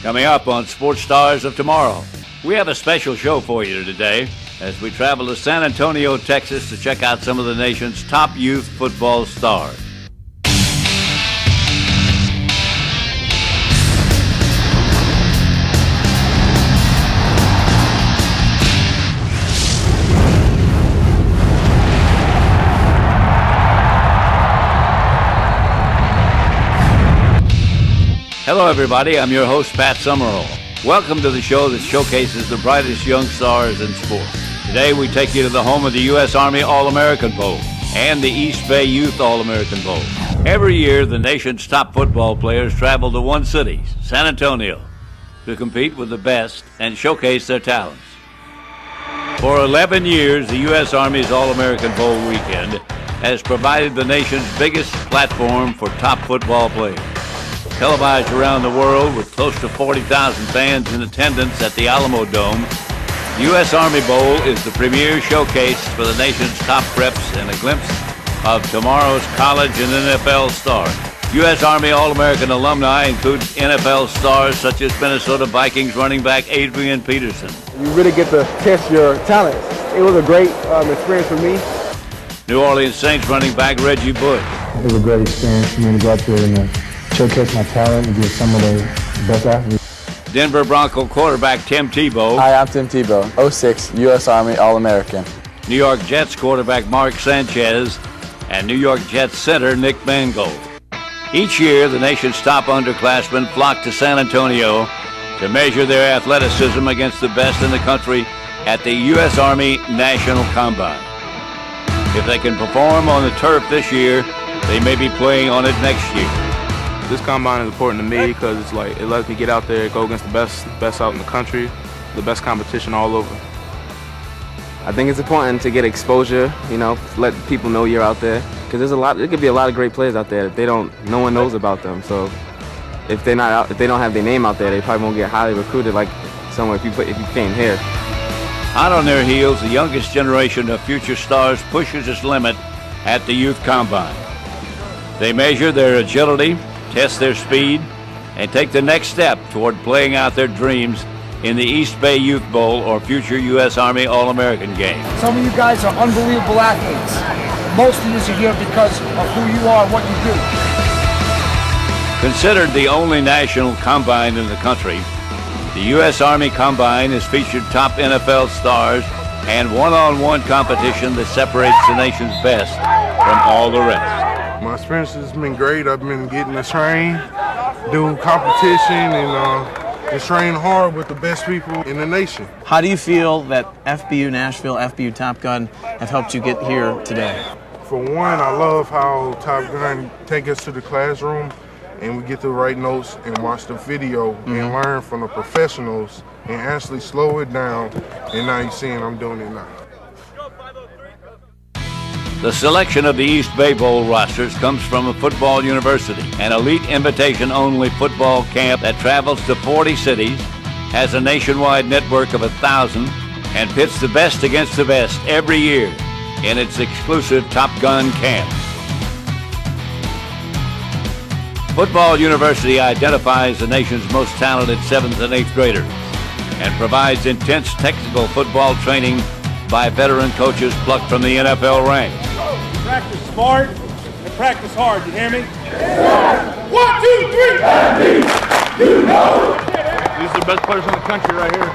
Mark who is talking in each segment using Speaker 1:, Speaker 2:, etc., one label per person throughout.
Speaker 1: Coming up on Sports Stars of Tomorrow, we have a special show for you today as we travel to San Antonio, Texas to check out some of the nation's top youth football stars. Hello everybody, I'm your host Pat Summerall. Welcome to the show that showcases the brightest young stars in sports. Today we take you to the home of the U.S. Army All-American Bowl and the Eastbay Youth All-American Bowl. Every year the nation's top football players travel to one city, San Antonio, to compete with the best and showcase their talents. For 11 years, the U.S. Army's All-American Bowl weekend has provided the nation's biggest platform for top football players. Televised around the world with close to 40,000 fans in attendance at the Alamo Dome, the U.S. Army Bowl is the premier showcase for the nation's top preps and a glimpse of tomorrow's college and NFL stars. U.S. Army All-American alumni include NFL stars such as Minnesota Vikings running back Adrian Peterson.
Speaker 2: You really get to test your talents. It was a great experience for me.
Speaker 1: New Orleans Saints running back Reggie Bush.
Speaker 3: It was a great experience for me to go out there and showcase my talent and be some of the best athletes.
Speaker 1: Denver Bronco quarterback Tim Tebow.
Speaker 4: Hi, I'm Tim Tebow, 06 U.S. Army All-American.
Speaker 1: New York Jets quarterback Mark Sanchez and New York Jets center Nick Mangold. Each year, the nation's top underclassmen flock to San Antonio to measure their athleticism against the best in the country at the U.S. Army National Combine. If they can perform on the turf this year, they may be playing on it next year.
Speaker 5: This combine is important to me because it's like it lets me get out there, go against the best out in the country, the best competition all over.
Speaker 6: I think it's important to get exposure, let people know you're out there, because there could be a lot of great players out there that no one knows about them. So if they don't have their name out there, they probably won't get highly recruited like somewhere if you came here.
Speaker 1: Hot on their heels, the youngest generation of future stars pushes its limit at the Youth Combine. They measure their agility, test their speed, and take the next step toward playing out their dreams in the Eastbay Youth Bowl or future U.S. Army All-American game.
Speaker 7: Some of you guys are unbelievable athletes. Most of you are here because of who you are and what you do.
Speaker 1: Considered the only national combine in the country, the U.S. Army Combine has featured top NFL stars and one-on-one competition that separates the nation's best from all the rest.
Speaker 8: My experience has been great. I've been getting to train, do competition, and just train hard with the best people in the nation.
Speaker 9: How do you feel that FBU Nashville, FBU Top Gun have helped you get here today?
Speaker 8: For one, I love how Top Gun take us to the classroom and we get to write notes and watch the video and learn from the professionals and actually slow it down. And now you're seeing I'm doing it now.
Speaker 1: The selection of the Eastbay Bowl rosters comes from a football university, an elite invitation-only football camp that travels to 40 cities, has a nationwide network of 1,000, and pits the best against the best every year in its exclusive Top Gun camps. Football University identifies the nation's most talented 7th and 8th graders and provides intense technical football training by veteran coaches plucked from the NFL ranks.
Speaker 10: Practice smart and practice hard, you hear me? 1, 2, 3!
Speaker 5: You know. These are the best players in the country right here.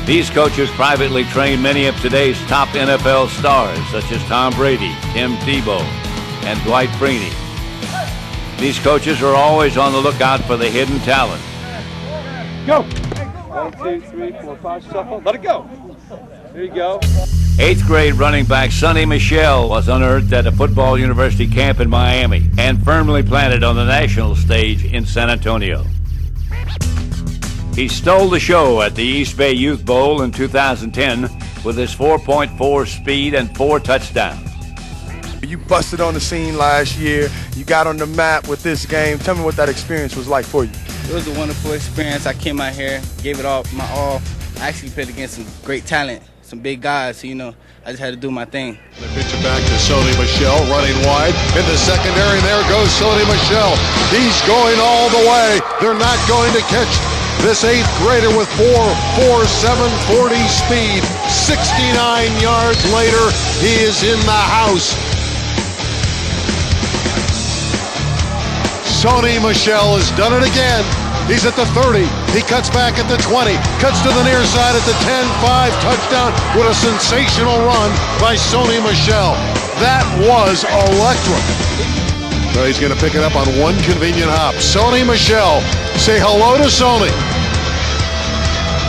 Speaker 1: These coaches privately train many of today's top NFL stars, such as Tom Brady, Tim Tebow, and Dwight Freeney. These coaches are always on the lookout for the hidden talent.
Speaker 10: Go! 1, 2, 3, 4, 5, shuffle. Let it go. There you go.
Speaker 1: 8th grade running back Sonny Michel was unearthed at a football university camp in Miami and firmly planted on the national stage in San Antonio. He stole the show at the Eastbay Youth Bowl in 2010 with his 4.4 speed and 4 touchdowns.
Speaker 11: You busted on the scene last year. You got on the map with this game. Tell me what that experience was like for you.
Speaker 12: It was a wonderful experience. I came out here, gave it all my all. I actually played against some great talent, some big guys. So, I just had to do my thing.
Speaker 13: They pitch it back to Sony Michel, running wide. In the secondary, there goes Sony Michel. He's going all the way. They're not going to catch this 8th grader with 4.47 40 speed. 69 yards later, he is in the house. Sony Michel has done it again. He's at the 30. He cuts back at the 20. Cuts to the near side at the 10-5. Touchdown with a sensational run by Sony Michel. That was electric. So he's going to pick it up on one convenient hop. Sony Michel. Say hello to Sony.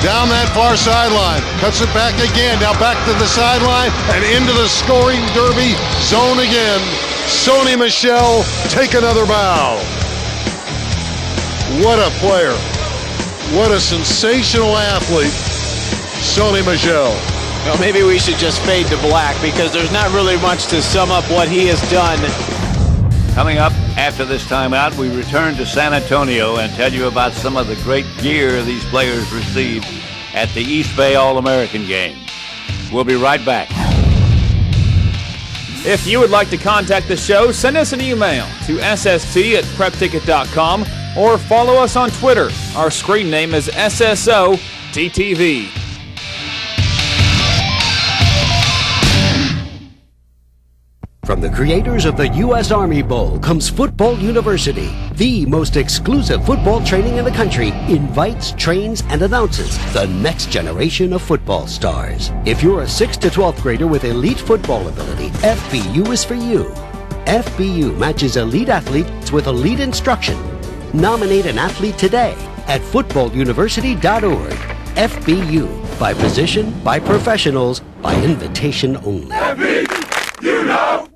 Speaker 13: Down that far sideline. Cuts it back again. Now back to the sideline and into the scoring derby zone again. Sony Michel, take another bow. What a player. What a sensational athlete, Sony Michel.
Speaker 9: Well, maybe we should just fade to black because there's not really much to sum up what he has done.
Speaker 1: Coming up after this timeout, we return to San Antonio and tell you about some of the great gear these players received at the Eastbay All-American game. We'll be right back.
Speaker 14: If you would like to contact the show, send us an email to sst@prepticket.com or follow us on Twitter. Our screen name is SSOTTV.
Speaker 15: From the creators of the U.S. Army Bowl comes Football University, the most exclusive football training in the country, invites, trains, and announces the next generation of football stars. If you're a 6th to 12th grader with elite football ability, FBU is for you. FBU matches elite athletes with elite instruction. Nominate an athlete today at footballuniversity.org. FBU, by position, by professionals, by invitation only.
Speaker 14: You know!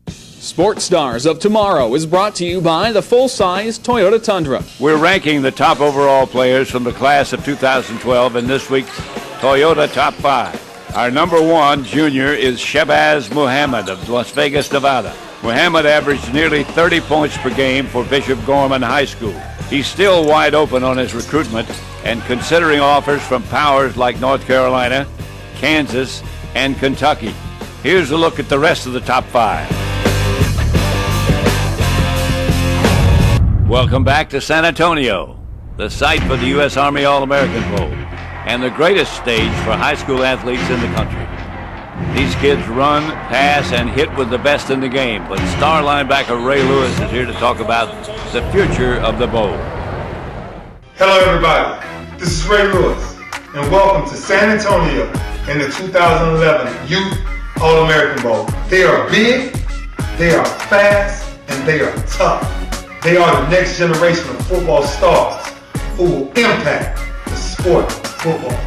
Speaker 14: Sports Stars of Tomorrow is brought to you by the full-size Toyota Tundra.
Speaker 1: We're ranking the top overall players from the class of 2012 in this week's Toyota Top 5. Our number 1 junior is Shabazz Muhammad of Las Vegas, Nevada. Muhammad averaged nearly 30 points per game for Bishop Gorman High School. He's still wide open on his recruitment and considering offers from powers like North Carolina, Kansas, and Kentucky. Here's a look at the rest of the top 5. Welcome back to San Antonio, the site for the U.S. Army All-American Bowl and the greatest stage for high school athletes in the country. These kids run, pass, and hit with the best in the game, but star linebacker Ray Lewis is here to talk about the future of the bowl.
Speaker 16: Hello everybody, this is Ray Lewis, and welcome to San Antonio in the 2011 Youth All-American Bowl. They are big, they are fast, and they are tough. They are the next generation of football stars who will impact the sport of football.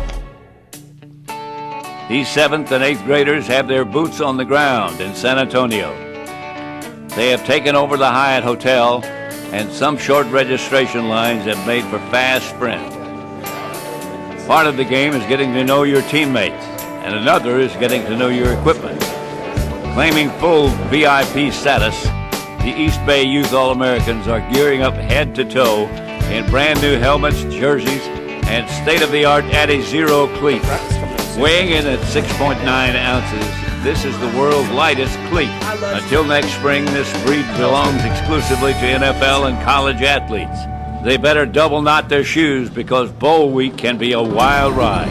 Speaker 1: These 7th and 8th graders have their boots on the ground in San Antonio. They have taken over the Hyatt Hotel, and some short registration lines have made for fast sprints. Part of the game is getting to know your teammates, and another is getting to know your equipment. Claiming full VIP status, the Eastbay Youth All-Americans are gearing up head to toe in brand new helmets, jerseys, and state-of-the-art Addy Zero cleats. Weighing in at 6.9 ounces, this is the world's lightest cleat. Until next spring, this breed belongs exclusively to NFL and college athletes. They better double knot their shoes because bowl week can be a wild ride.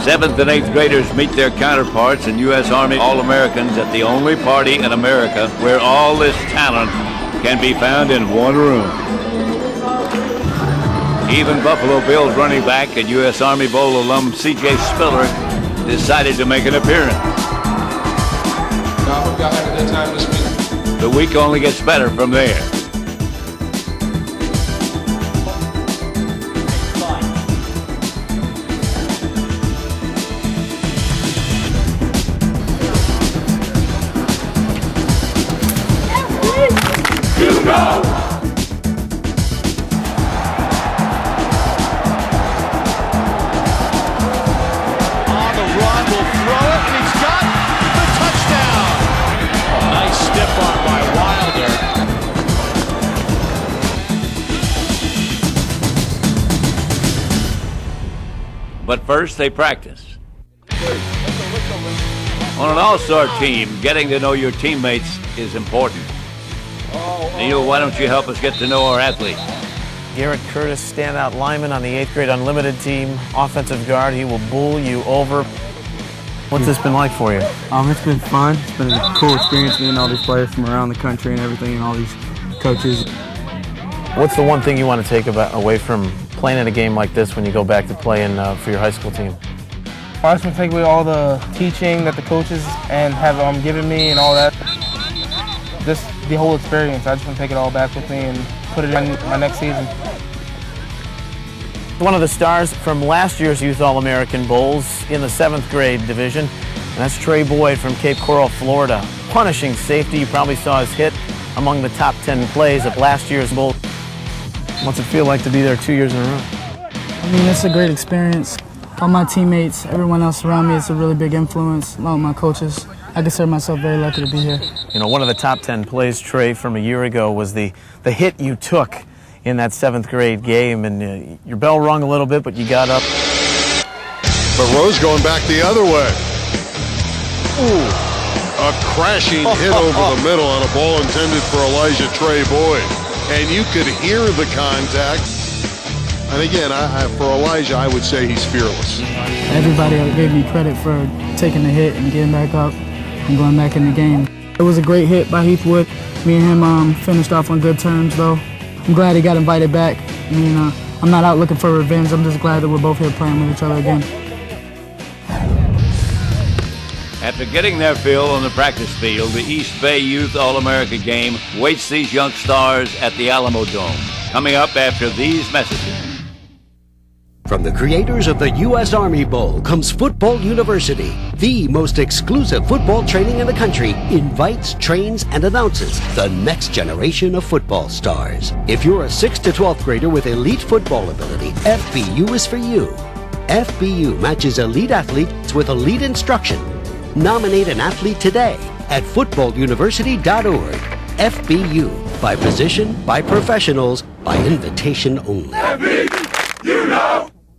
Speaker 1: 7th and 8th graders meet their counterparts in U.S. Army All-Americans at the only party in America where all this talent can be found in one room. Even Buffalo Bills running back and U.S. Army Bowl alum C.J. Spiller decided to make an appearance.
Speaker 17: I hope y'all had a good time this week.
Speaker 1: The week only gets better from there.
Speaker 14: You know!
Speaker 1: But first, they practice. On an all-star team, getting to know your teammates is important. Neil, why don't you help us get to know our athletes?
Speaker 9: Garrett Curtis, standout lineman on the 8th grade unlimited team, offensive guard. He will bull you over. What's this been like for you?
Speaker 18: It's been fun. It's been a cool experience meeting all these players from around the country and everything, and all these coaches.
Speaker 9: What's the one thing you want to take away from playing in a game like this when you go back to playing for your high school team?
Speaker 18: I just want to take away all the teaching that the coaches and have given me and all that. Just the whole experience. I just want to take it all back with me and put it in my next season.
Speaker 9: One of the stars from last year's Youth All-American Bowls in the 7th grade division, and that's Trey Boyd from Cape Coral, Florida. Punishing safety. You probably saw his hit among the top 10 plays of last year's bowl. What's it feel like to be there 2 years in a row?
Speaker 19: I mean, it's a great experience. All my teammates, everyone else around me, it's a really big influence, along with my coaches. I consider myself very lucky to be here.
Speaker 9: You know, one of the top 10 plays, Trey, from a year ago was the hit you took in that 7th grade game, and your bell rung a little bit, but you got up.
Speaker 13: But Rose going back the other way. Ooh, a crashing hit over the middle on a ball intended for Elijah Trey Boyd. And you could hear the contact. And again, for Elijah, I would say he's fearless.
Speaker 19: Everybody gave me credit for taking the hit and getting back up and going back in the game. It was a great hit by Heathwood. Me and him finished off on good terms, though. I'm glad he got invited back. I mean, I'm not out looking for revenge. I'm just glad that we're both here playing with each other again.
Speaker 1: After getting their fill on the practice field, the Eastbay Youth All-America game waits these young stars at the Alamo Dome. Coming up after these messages.
Speaker 15: From the creators of the U.S. Army Bowl comes Football University. The most exclusive football training in the country invites, trains, and announces the next generation of football stars. If you're a 6th to 12th grader with elite football ability, FBU is for you. FBU matches elite athletes with elite instruction. Nominate an athlete today at footballuniversity.org. FBU, by position, by professionals, by invitation only.
Speaker 20: FBU, you know!